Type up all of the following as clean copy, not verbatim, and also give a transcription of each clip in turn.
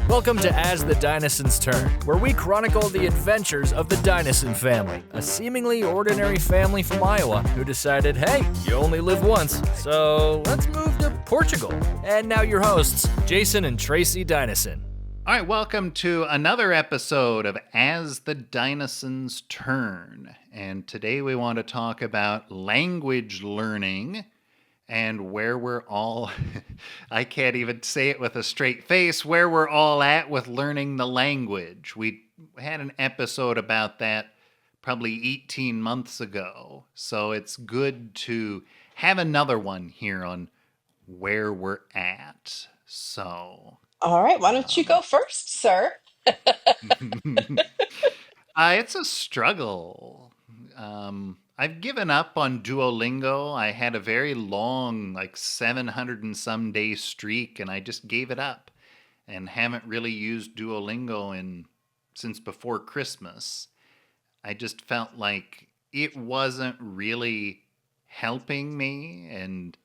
Welcome to As the Dinosaurs Turn, where we chronicle the adventures of the Dinosaur family, a seemingly ordinary family from Iowa who decided, hey, you only live once, so let's move to Portugal. And now your hosts, Jason and Tracy Dinosaur. All right, welcome to another episode of As the Dinosaurs Turn. And today we want to talk about language learning and where we're all, I can't even say it with a straight face, where we're all at with learning the language. We had an episode about that probably 18 months ago. So it's good to have another one here on where we're at. So. All right, why don't you Um, go first, sir? it's a struggle. I've given up on Duolingo. I had a very long, like 700 and some day streak, and I just gave it up and haven't really used Duolingo since before Christmas. I just felt like it wasn't really helping me, and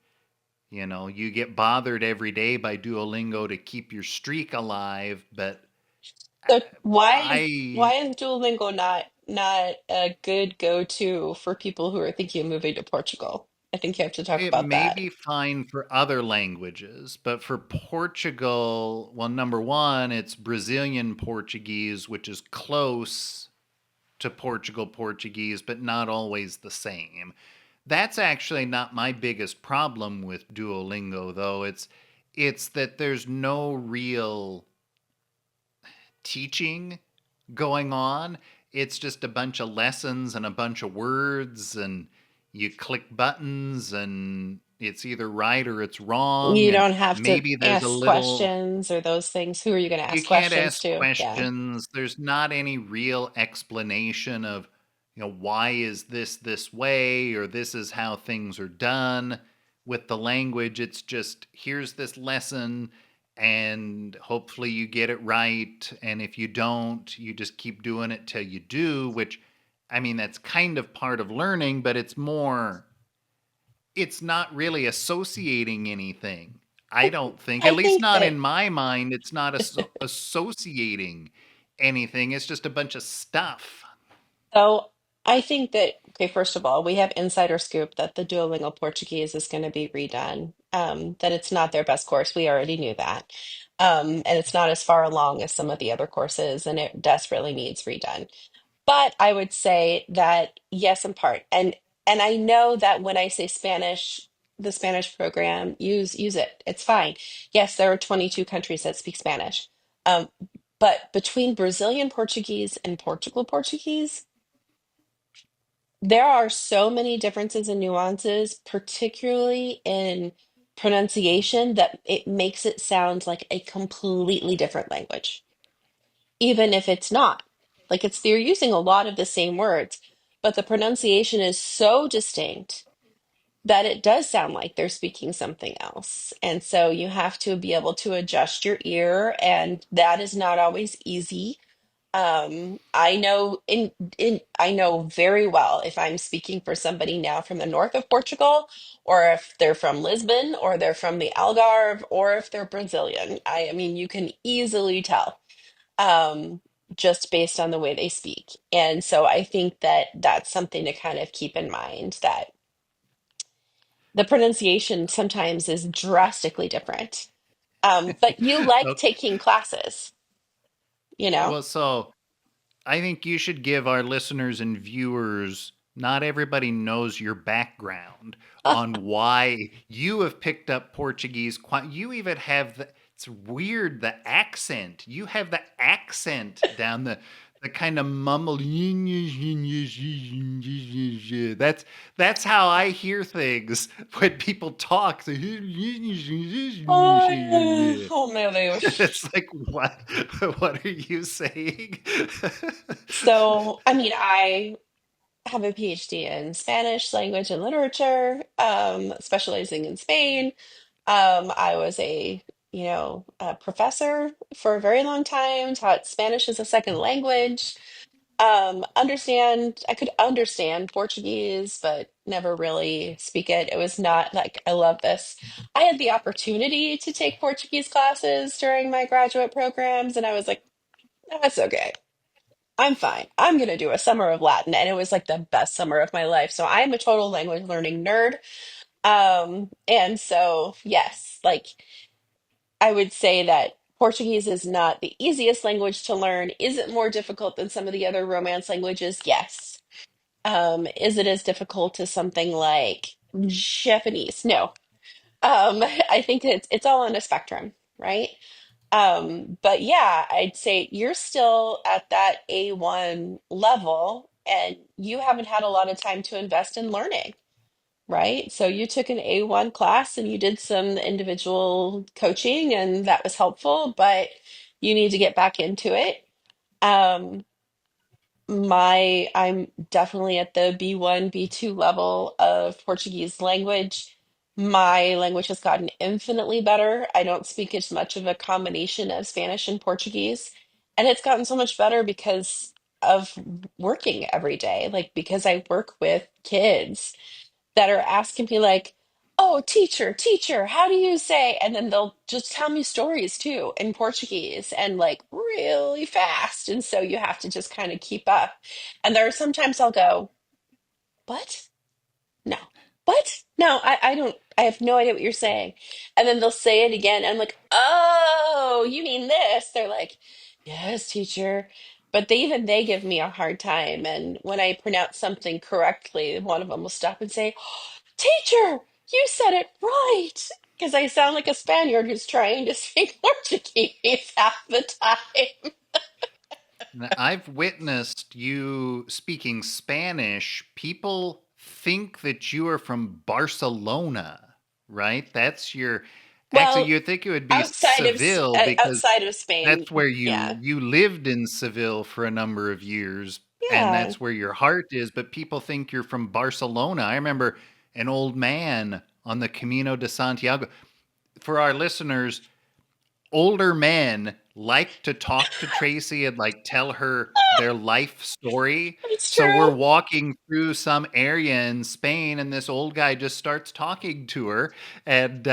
you get bothered every day by Duolingo to keep your streak alive, but So why I is Duolingo not a good go-to for people who are thinking of moving to Portugal? I think you have to talk it about may that. be fine for other languages, but for Portugal, well, number one, it's Brazilian Portuguese, which is close to Portugal Portuguese, but not always the same. That's actually not my biggest problem with Duolingo, though. It's that there's no real teaching going on. It's just a bunch of lessons and a bunch of words, and you click buttons, and it's either right or it's wrong. You And don't have to maybe there's a ask little, questions or those things. Who are you going to you ask can't questions ask to? Yeah. questions. There's not any real explanation of, why is this way, or this is how things are done. With the language, it's just here's this lesson, and hopefully you get it right. And if you don't, you just keep doing it till you do, which, I mean, that's kind of part of learning, but it's not really associating anything. I don't think, at I least think not that in my mind, it's not associating anything. It's just a bunch of stuff. so I think that okay, first of all, we have insider scoop that the Duolingo Portuguese is going to be redone. That it's not their best course. We already knew that. And it's not as far along as some of the other courses, and it desperately needs redone. But I would say that yes, in part. And I know that when I say Spanish, the Spanish program, use it. It's fine. Yes, there are 22 countries that speak Spanish. Um, but between Brazilian Portuguese and Portugal Portuguese, there are so many differences and nuances, particularly in pronunciation, that it makes it sound like a completely different language even if it's not. Like they're using a lot of the same words, but the pronunciation is so distinct that it does sound like they're speaking something else. And so you have to be able to adjust your ear, and that is not always easy. I know in I know very well if I'm speaking for somebody now from the north of Portugal, or if they're from Lisbon, or they're from the Algarve, or if they're Brazilian. I mean, you can easily tell um, just based on the way they speak. And so I think that that's something to kind of keep in mind that the pronunciation sometimes is drastically different. But you like Okay. taking classes, you know? Well, so I think you should give our listeners and viewers, not everybody knows your background on why you have picked up Portuguese. You even have it's weird, the accent. You have the accent down the kind of mumble. That's how I hear things when people talk. Oh, meu Deus. It's like, what? What are you saying? So, I mean, I have a PhD in Spanish language and literature, specializing in Spain. I was a professor for a very long time, taught Spanish as a second language. I could understand Portuguese, but never really speak it. It was not like, I love this. I had the opportunity to take Portuguese classes during my graduate programs, and I was like, that's okay. I'm fine. I'm going to do a summer of Latin. And it was like the best summer of my life. So I'm a total language learning nerd. And so, yes, like I would say that Portuguese is not the easiest language to learn. Is it more difficult than some of the other Romance languages? Yes. Is it as difficult as something like Japanese? No. I think it's all on a spectrum, right? But yeah, I'd say you're still at that A1 level and you haven't had a lot of time to invest in learning, right? So you took an A1 class and you did some individual coaching and that was helpful, but you need to get back into it. Um, I'm definitely at the B1, B2 level of Portuguese language. My language has gotten infinitely better. I don't speak as much of a combination of Spanish and Portuguese. And it's gotten so much better because of working every day, like because I work with kids that are asking me like, "Oh, teacher, how do you say?" And then they'll just tell me stories too in Portuguese and like really fast. And so you have to just kind of keep up. And there are sometimes I'll go, "What? No. What? No, I don't, I have no idea what you're saying." And then they'll say it again. And I'm like, "Oh, you mean this?" They're like, "Yes, teacher." But they give me a hard time. And when I pronounce something correctly, one of them will stop and say, "Teacher, you said it right." Because I sound like a Spaniard who's trying to speak Portuguese half the time. Now, I've witnessed you speaking Spanish. People think that you are from Barcelona, right? That's your actually Well, you think it would be Seville because outside of Spain, that's where yeah, you lived in Seville for a number of years and yeah. that's where your heart is, but people think you're from Barcelona. I remember an old man on the Camino de Santiago. For our listeners, older men like to talk to Tracy and like tell her their life story. It's So we're true. walking through some area in Spain, and this old guy just starts talking to her, and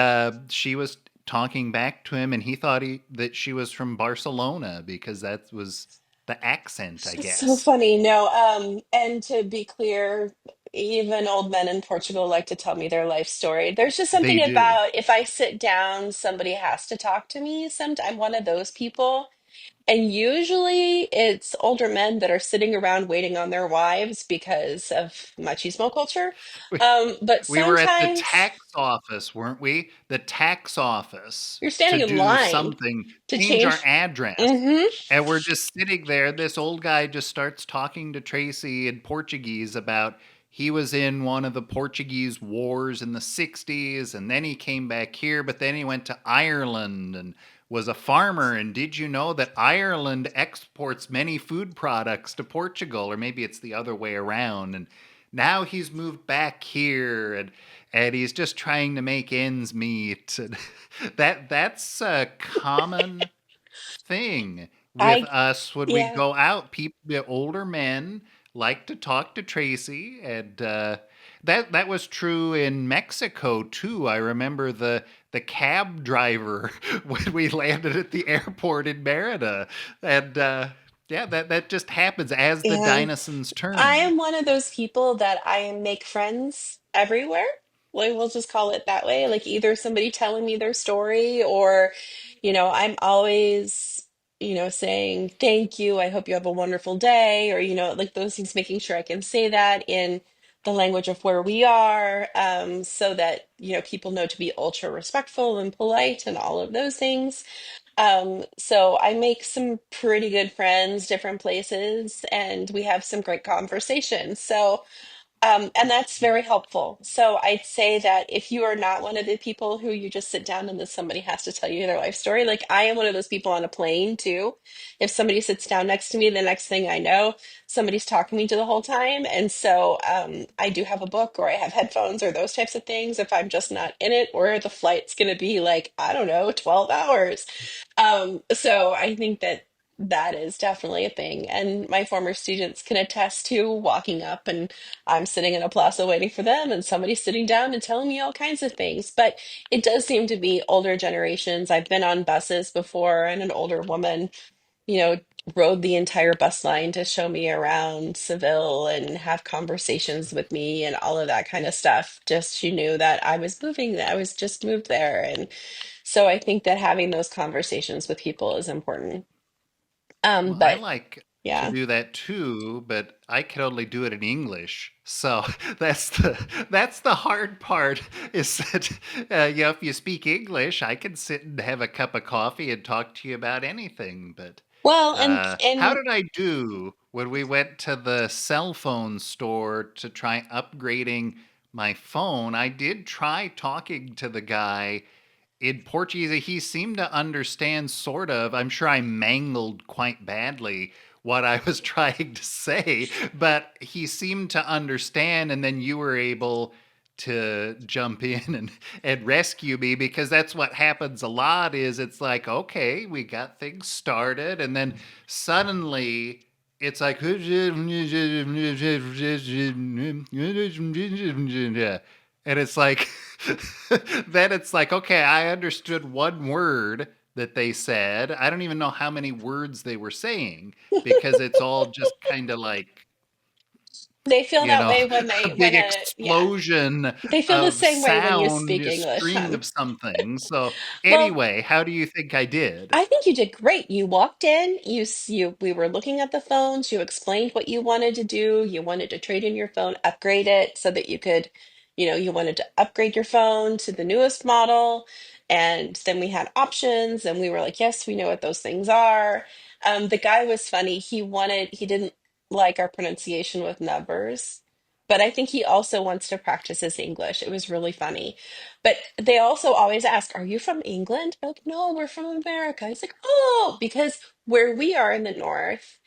she was talking back to him, and he thought that she was from Barcelona because that was the accent, I It's so guess. funny. No, and to be clear, even old men in Portugal like to tell me their life story. There's just They something do. about if I sit down, somebody has to talk to me. I'm one of those people. And usually it's older men that are sitting around waiting on their wives because of machismo culture. But We were at the sometimes tax office, weren't we? The tax office you're to standing in do line something, to change our change. address. Hmm. And we're just sitting there. This old guy just starts talking to Tracy in Portuguese about he was in one of the Portuguese wars in the 60s and then he came back here, but then he went to Ireland and was a farmer. And did you know that Ireland exports many food products to Portugal? Or maybe it's the other way around. And now he's moved back here and he's just trying to make ends meet. And that's a common thing with I, us when we yeah, go out. People, the older men, like to talk to Tracy, and that was true in Mexico too. I remember the cab driver when we landed at the airport in Merida, and yeah, that just happens as the yeah. Dynasons I turn. am one of those people that I make friends everywhere. Like we'll just call it that way. Like either somebody telling me their story or, I'm always, saying thank you. I hope you have a wonderful day. Or, like those things, making sure I can say that in the language of where we are, so that, people know to be ultra respectful and polite and all of those things. So I make some pretty good friends, different places, and we have some great conversations. So, and that's very helpful. So I'd say that if you are not one of the people who you just sit down and then somebody has to tell you their life story, like I am one of those people on a plane too. If somebody sits down next to me, the next thing I know, somebody's talking to me the whole time. And so I do have a book or I have headphones or those types of things if I'm just not in it or the flight's going to be like, I don't know, 12 hours. So I think that That is definitely a thing. And my former students can attest to walking up and I'm sitting in a plaza waiting for them and somebody's sitting down and telling me all kinds of things. But it does seem to be older generations. I've been on buses before and an older woman, you know, rode the entire bus line to show me around Seville and have conversations with me and all of that kind of stuff. Just she knew that I was moving, that I was just moved there. And so I think that having those conversations with people is important. Well, I But like to yeah. do that too, but I can only do it in English. So that's the hard part. Is that if you speak English, I can sit and have a cup of coffee and talk to you about anything. But Well, how and did I do when we went to the cell phone store to try upgrading my phone? I did try talking to the guy in Portuguese. He seemed to understand, sort of. I'm sure I mangled quite badly what I was trying to say, but he seemed to understand. And then you were able to jump in and rescue me, because that's what happens a lot. Is it's like, okay, we got things started, and then suddenly it's like, and it's like, then it's like, okay, I understood one word that they said. I don't even know how many words they were saying, because it's all just kind of like, they feel that way when a they big when a yeah, explosion they feel the of same way when you sound, speak a English, string huh? of something. So, Well, anyway, how do you think I did? I think you did great. You walked in, we were looking at the phones, you explained what you wanted to do. You wanted to trade in your phone, upgrade it so that you could, you wanted to upgrade your phone to the newest model. And then we had options and we were like, yes, we know what those things are. The guy was funny. He didn't like our pronunciation with numbers, but I think he also wants to practice his English. It was really funny. But they also always ask, "Are you from England?" We're like, "No, we're from America." He's like, "Oh," because where we are in the north,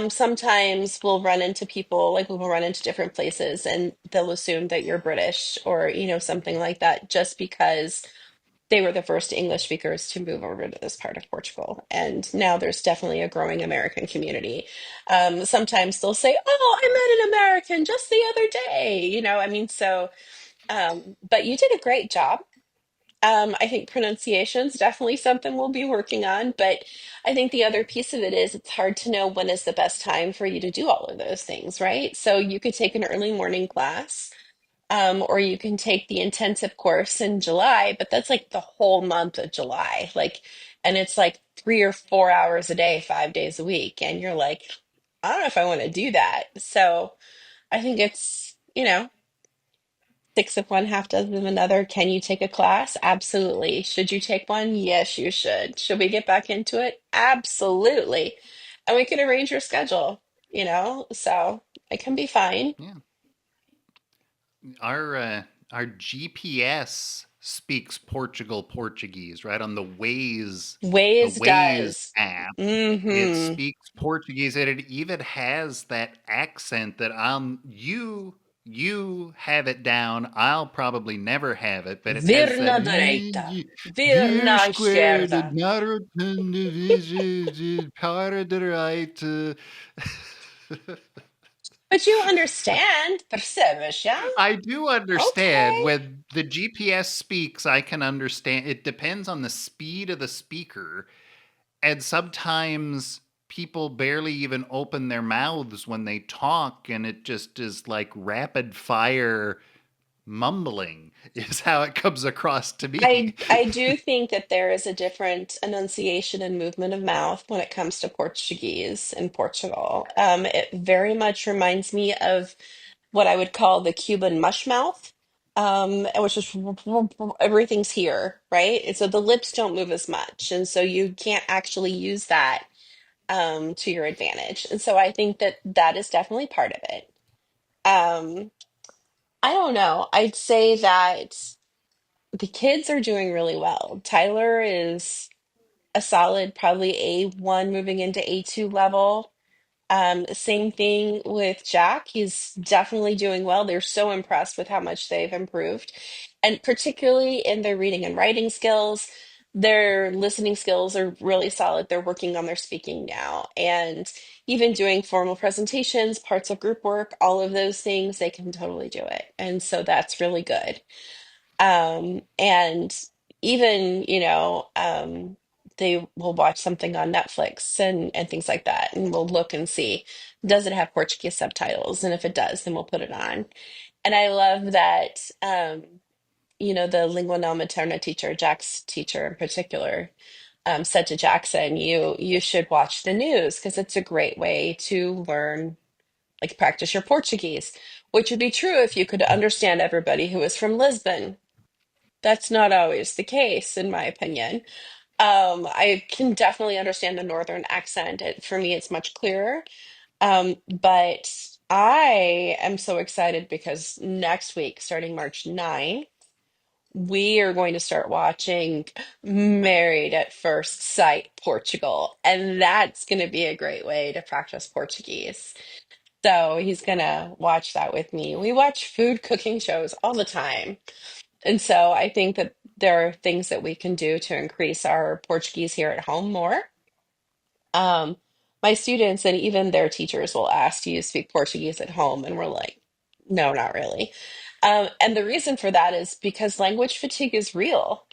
sometimes we'll run into people, like we'll run into different places, and they'll assume that you're British or something like that, just because they were the first English speakers to move over to this part of Portugal. And now there's definitely a growing American community. Sometimes they'll say, "Oh, I met an American just the other day," I mean, so. But you did a great job. I think pronunciation is definitely something we'll be working on, but I think the other piece of it is it's hard to know when is the best time for you to do all of those things, right? So you could take an early morning class, or you can take the intensive course in July, but that's like the whole month of July, and it's like 3 or 4 hours a day, 5 days a week, and you're like, I don't know if I want to do that. So I think it's, six of one, half dozen of another. Can you take a class? Absolutely. Should you take one? Yes, you should. Should we get back into it? Absolutely. And we can arrange your schedule, so it can be fine. Yeah. Our GPS speaks Portuguese, right? On the Waze Waze does. app, it Mm-hmm. speaks Portuguese, and it even has that accent that you have it down. I'll probably never have it, but it Vir has that na direita. Vir vir na squared esquerda. and not para direita. But you understand, percebes, yeah? I do understand. Okay. When the GPS speaks, I can understand. It depends on the speed of the speaker. And sometimes people barely even open their mouths when they talk, and it just is like rapid fire mumbling, is how it comes across to me. I do think that there is a different enunciation and movement of mouth when it comes to Portuguese in Portugal. It very much reminds me of what I would call the Cuban mush mouth, which is everything's here, right? And so the lips don't move as much, and so you can't actually use that to your advantage. And so I think that that is definitely part of it. Um, I don't know. I'd say that the kids are doing really well. Tyler is a solid, probably A1 moving into A2 level. Same thing with Jack. He's definitely doing well. They're so impressed with how much they've improved, and particularly in their reading and writing skills. Their listening skills are really solid. They're working on their speaking now. And even doing formal presentations, parts of group work, all of those things, they can totally do it. And so that's really good. And even, they will watch something on Netflix and things like that. And we'll look and see, does it have Portuguese subtitles? And if it does, then we'll put it on. And I love that, the lingua no materna teacher, Jack's teacher in particular, said to Jackson, you should watch the news because it's a great way to learn, like practice your Portuguese, which would be true if you could understand everybody who is from Lisbon. That's not always the case, in my opinion. I can definitely understand the northern accent. For me, it's much clearer. But I am so excited because next week, starting March 9th, we are going to start watching Married at First Sight Portugal, and that's going to be a great way to practice Portuguese. So he's going to watch that with me. We watch food cooking shows all the time. And so I think that there are things that we can do to increase our Portuguese here at home more. Um, my students and even their teachers will ask, do you speak Portuguese at home? And we're like, no, not really. And the reason for that is because language fatigue is real.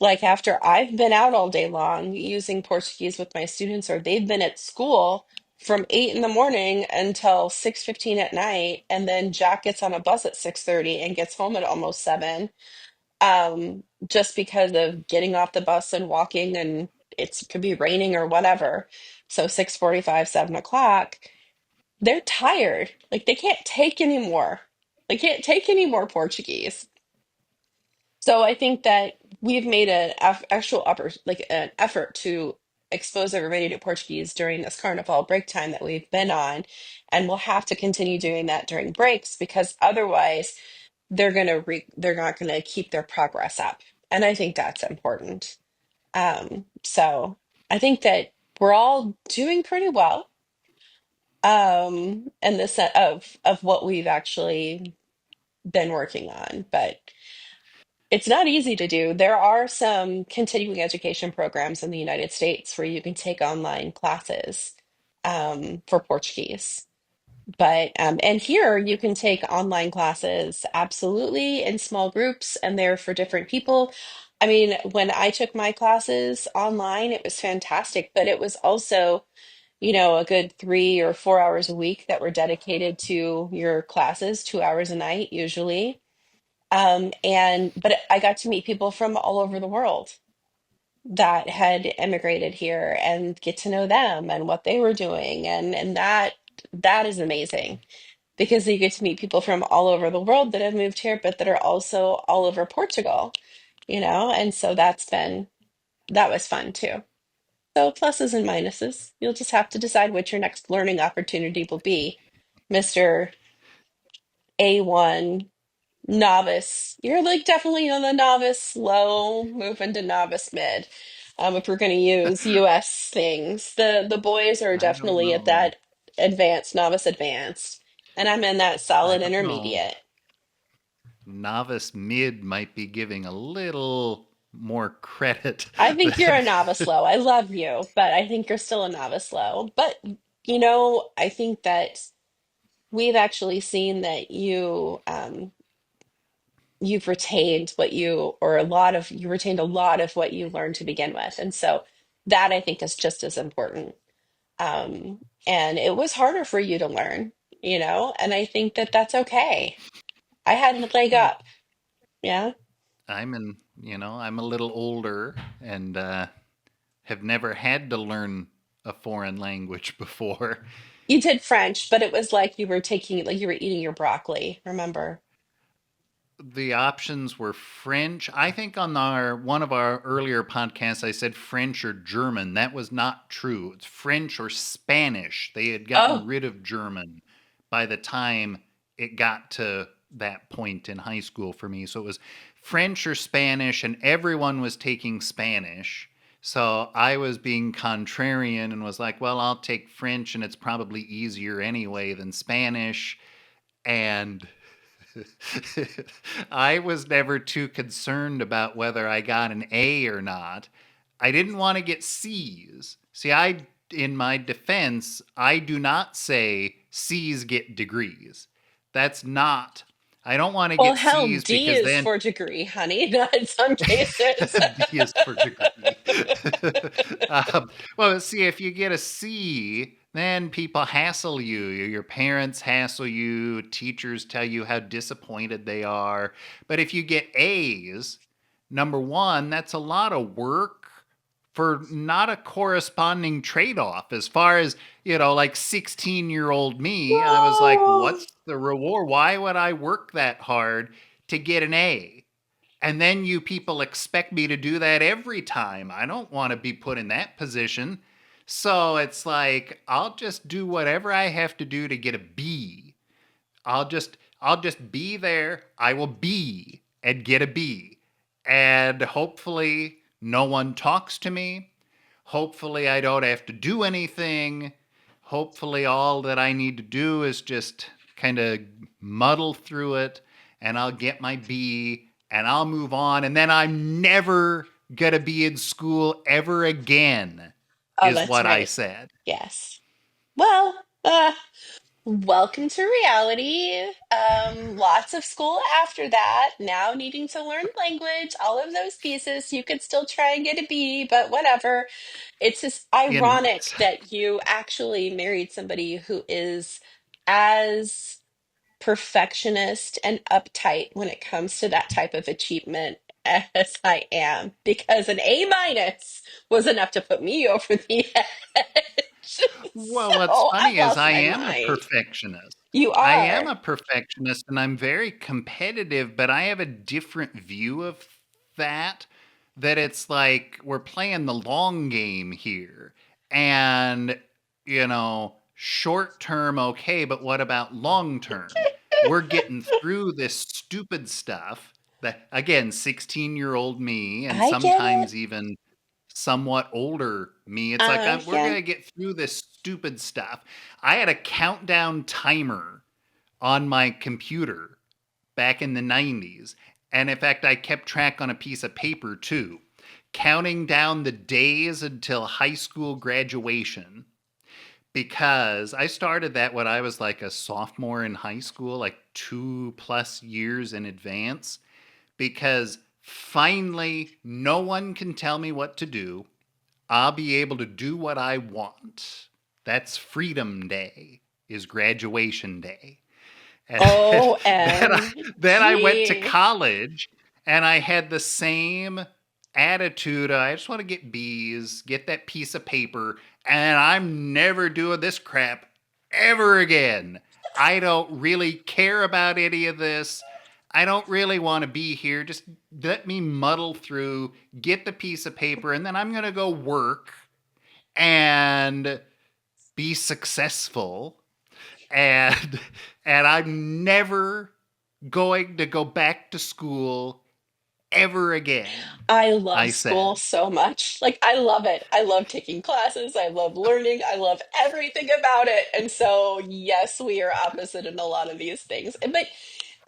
Like after I've been out all day long using Portuguese with my students, or they've been at school from 8 in the morning until 6:15 at night, and then Jack gets on a bus at 6:30 and gets home at almost 7, just because of getting off the bus and walking, and it could be raining or whatever. So 6:45, 7 o'clock, they're tired. Like they can't take anymore. They can't take any more Portuguese. So I think that we've made an actual upper, like an effort to expose everybody to Portuguese during this carnival break time that we've been on. And we'll have to continue doing that during breaks because otherwise they're not gonna keep their progress up. And I think that's important. So I think that we're all doing pretty well, in the set of what we've actually been working on. But it's not easy to do. There are some continuing education programs in the United States where you can take online classes, for Portuguese. But and here you can take online classes absolutely in small groups, and they're for different people. I mean, when I took my classes online, it was fantastic, but it was also, a good 3 or 4 hours a week that were dedicated to your classes, 2 hours a night usually. And but I got to meet people from all over the world that had immigrated here and get to know them and what they were doing, and that is amazing because you get to meet people from all over the world that have moved here, but that are also all over Portugal, and so that was fun too. So pluses and minuses. You'll just have to decide what your next learning opportunity will be, Mr. A1 novice. You're like definitely on the novice slow, move into novice mid. If we're going to use US things, the boys are I don't definitely at know. that advanced, novice advanced, and I'm in that I solid don't know. intermediate. Novice mid might be giving a little more credit. I think you're a novice low. I love you, but I think you're still a novice low. But I think that we've actually seen that you've retained what you retained a lot of what you learned to begin with. And so that I think is just as important. And it was harder for you to learn, and I think that that's okay. I had a leg Well, up. Yeah. I'm a little older and have never had to learn a foreign language before. You did French, but it was like you were eating your broccoli, remember? The options were French. I think on our one of our earlier podcasts I said French or German. That was not true. It's French or Spanish. They had gotten Oh, rid of German by the time it got to that point in high school for me. So it was French or Spanish and everyone was taking Spanish. So I was being contrarian and was like, well, I'll take French and it's probably easier anyway than Spanish. And I was never too concerned about whether I got an A or not. I didn't want to get C's. See, in my defense, I do not say C's get degrees. That's not. I don't want to Well, get hell, C's D because is then for degree, honey, not in some cases. D is for degree. Well, see, if you get a C, then people hassle you. Your parents hassle you. Teachers tell you how disappointed they are. But if you get A's, number one, that's a lot of work for not a corresponding trade off. As far as, like 16-year-old me, I was like, No. what's the reward? Why would I work that hard to get an A? And then you people expect me to do that every time. I don't want to be put in that position. So it's like I'll just do whatever I have to do to get a B. I'll just be there. I will be and get a B. And hopefully no one talks to me. Hopefully I don't have to do anything. Hopefully all that I need to do is just kind of muddle through it and I'll get my B and I'll move on and then I'm never going to be in school ever again Oh, is that's what I right. said. Yes. Well, welcome to reality. Lots of school after that. Now needing to learn language, all of those pieces. You could still try and get a B, but whatever. It's just In ironic that you actually married somebody who is as perfectionist and uptight when it comes to that type of achievement as I am, because an A minus was enough to put me over the edge. Well, what's So I funny is lost I my am a mind. perfectionist. You I am are. a perfectionist and I'm very competitive, but I have a different view of that. That it's like we're playing the long game here. And, short term, okay, but what about long term? We're getting through this stupid stuff that, again, 16-year-old me, and I get it. sometimes even somewhat older me. It's like we're Yeah. gonna get through this stupid stuff. I had a countdown timer on my computer back in the 90s, and in fact, I kept track on a piece of paper too, counting down the days until high school graduation. Because I started that when I was like a sophomore in high school, like 2+ years in advance. Because finally, no one can tell me what to do. I'll be able to do what I want. That's Freedom Day, is graduation day. And then I went to OMG. college and I had the same attitude. I just want to get B's, get that piece of paper, and I'm never doing this crap ever again. I don't really care about any of this. I don't really want to be here. Just let me muddle through, get the piece of paper, and then I'm going to go work and be successful. And and I'm never going to go back to school ever again, I love I school said. so much. Like, I love it. I love taking classes. I love learning. I love everything about it. And so, yes, we are opposite in a lot of these things. But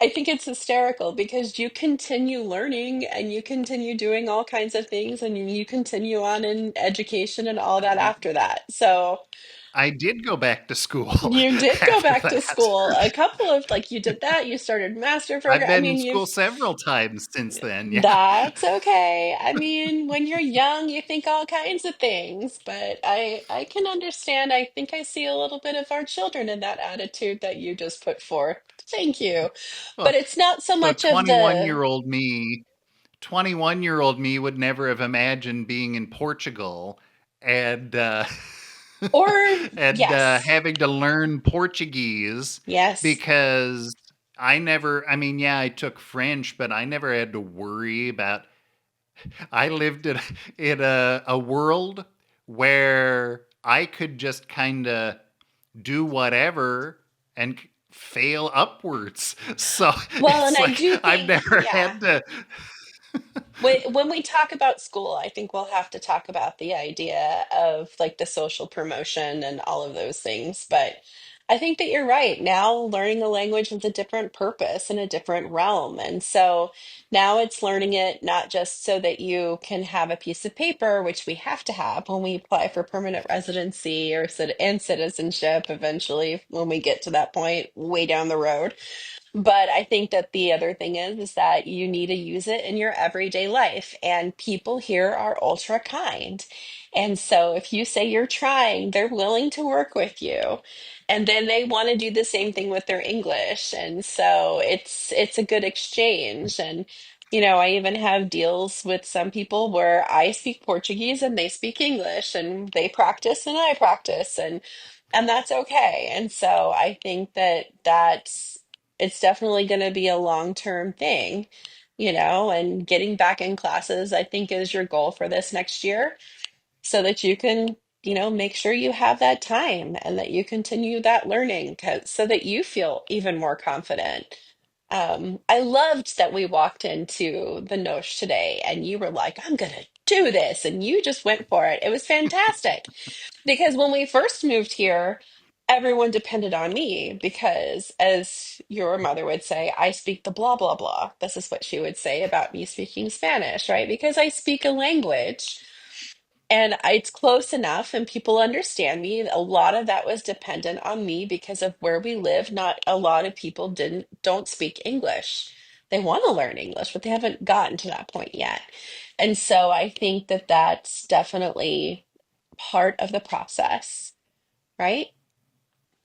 I think it's hysterical because you continue learning and you continue doing all kinds of things and you continue on in education and all that I after that. So, I did go back to school you did go after back to that. school. A couple of, like, you did that, you started master I've program. I been in mean, school you've several times since then. Yeah. That's okay. I mean, when you're young, you think all kinds of things, but I can understand. I think I see a little bit of our children in that attitude that you just put forth. Thank you. But Well, it's not so so much of 21 the year old me 21-year-old me would never have imagined being in Portugal and or and yes. having to learn Portuguese Yes. because I mean, yeah, I took French, but I never had to worry about. I lived in a world where I could just kind of do whatever and fail upwards. So Well, and it's I like do I've think, never yeah. had to. When we talk about school, I think we'll have to talk about the idea of like the social promotion and all of those things. But I think that you're right. Now learning a language has a different purpose and a different realm. And so now it's learning it not just so that you can have a piece of paper, which we have to have when we apply for permanent residency or and citizenship eventually when we get to that point way down the road. But I think that the other thing is that you need to use it in your everyday life. And people here are ultra kind. And so if you say you're trying, they're willing to work with you. And then they want to do the same thing with their English. And so it's a good exchange. And I even have deals with some people where I speak Portuguese and they speak English and they practice and I practice and that's okay. And so I think that it's definitely going to be a long-term thing, and getting back in classes, I think, is your goal for this next year so that you can, make sure you have that time and that you continue that learning so that you feel even more confident. I loved that we walked into the Nosh today and you were like, I'm gonna do this, and you just went for it. It was fantastic. Because when we first moved here, everyone depended on me because, as your mother would say, I speak the blah, blah, blah. This is what she would say about me speaking Spanish, right? Because I speak a language and it's close enough and people understand me. A lot of that was dependent on me because of where we live. Not a lot of people don't speak English. They want to learn English, but they haven't gotten to that point yet. And so I think that that's definitely part of the process, right?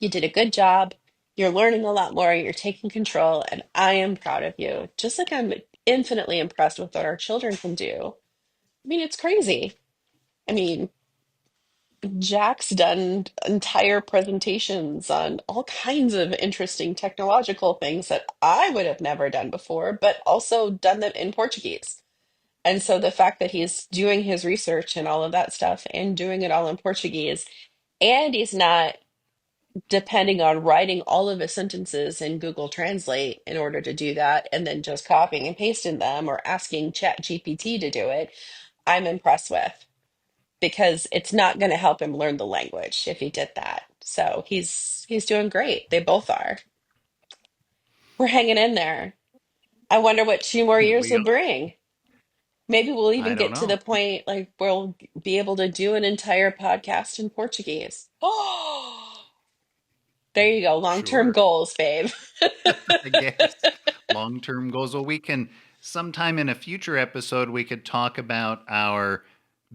You did a good job. You're learning a lot more. You're taking control, and I am proud of you. Just like I'm infinitely impressed with what our children can do. I mean, it's crazy. I mean, Jack's done entire presentations on all kinds of interesting technological things that I would have never done before, but also done them in Portuguese. And so the fact that he's doing his research and all of that stuff and doing it all in Portuguese, and he's not depending on writing all of his sentences in Google Translate in order to do that, and then just copying and pasting them or asking Chat GPT to do it, I'm impressed with because it's not going to help him learn the language if he did that. So he's doing great. They both are. We're hanging in there. I wonder what 2 more years will We, bring. Maybe we'll I even don't get to the know. point like we'll be able to do an entire podcast in Portuguese. Oh, there you go. Long-term Sure. goals, babe. I guess long-term goals. Well, we can sometime in a future episode we could talk about our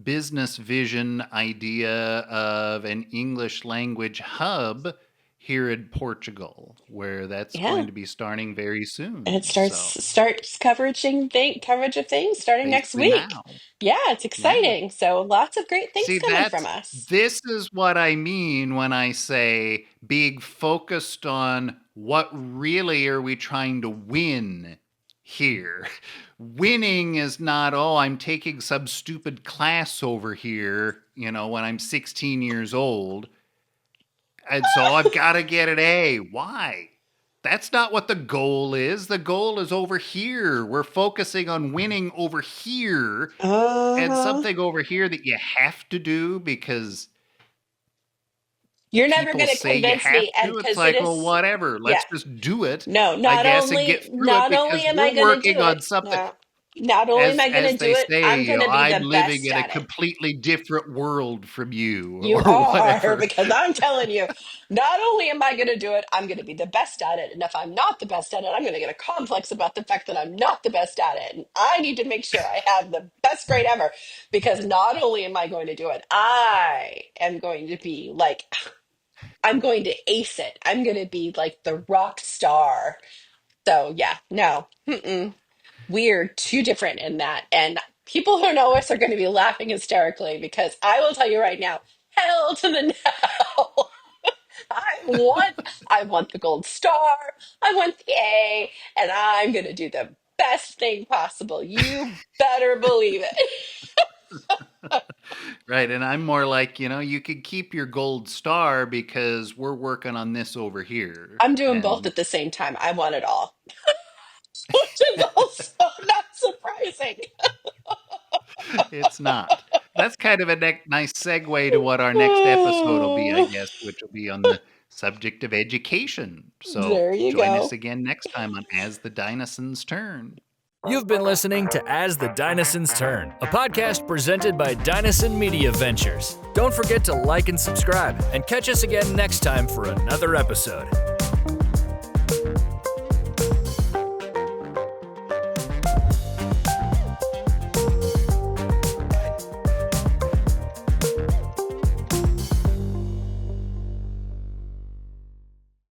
business vision idea of an English language hub here in Portugal, where that's Yeah. going to be starting very And it soon. starts So starts coverage of things starting next basically week. now. Yeah, it's Yeah. exciting. So lots of great things See, coming from us. this is what I mean when I say being focused on what really are we trying to win here. Winning is not, oh, I'm taking some stupid class over here, when I'm 16 years old. And so I've got to get an A. Why? That's not what the goal is. The goal is over here. We're focusing on winning over here, and Uh-huh. something over here that you have to do because You're never people going to say you convince have me, and to. It's because it like, well, is, whatever. yeah. Let's just do it, No, I not guess, and get only through it not only because am I we're going to do working on it, something. no, not only am I going to As do they it, say, I'm going to be I'm the living best in a at it. completely different world from you, You or are, whatever. because I'm telling you, not only am I going to do it, I'm going to be the best at it. And if I'm not the best at it, I'm going to get a complex about the fact that I'm not the best at it. And I need to make sure I have the best grade ever because not only am I going to do it, I am going to be like, I'm going to ace it. I'm going to be like the rock star. So, yeah, no, we're too different in that. And people who know us are going to be laughing hysterically because I will tell you right now, hell to the no. I want I want the gold star. I want the A, and I'm going to do the best thing possible. You better believe it. Right. And I'm more like, you could keep your gold star because we're working on this over here. I'm doing both And at the same time. I want it all, which is also not surprising. it's not. That's kind of a nice segue to what our next episode will be, I guess, which will be on the subject of education. So There you join go. us again next time on As the Dinosaurs Turn. You've been listening to As the Dinosaurs Turn, a podcast presented by Dinosaur Media Ventures. Don't forget to like and subscribe, and catch us again next time for another episode.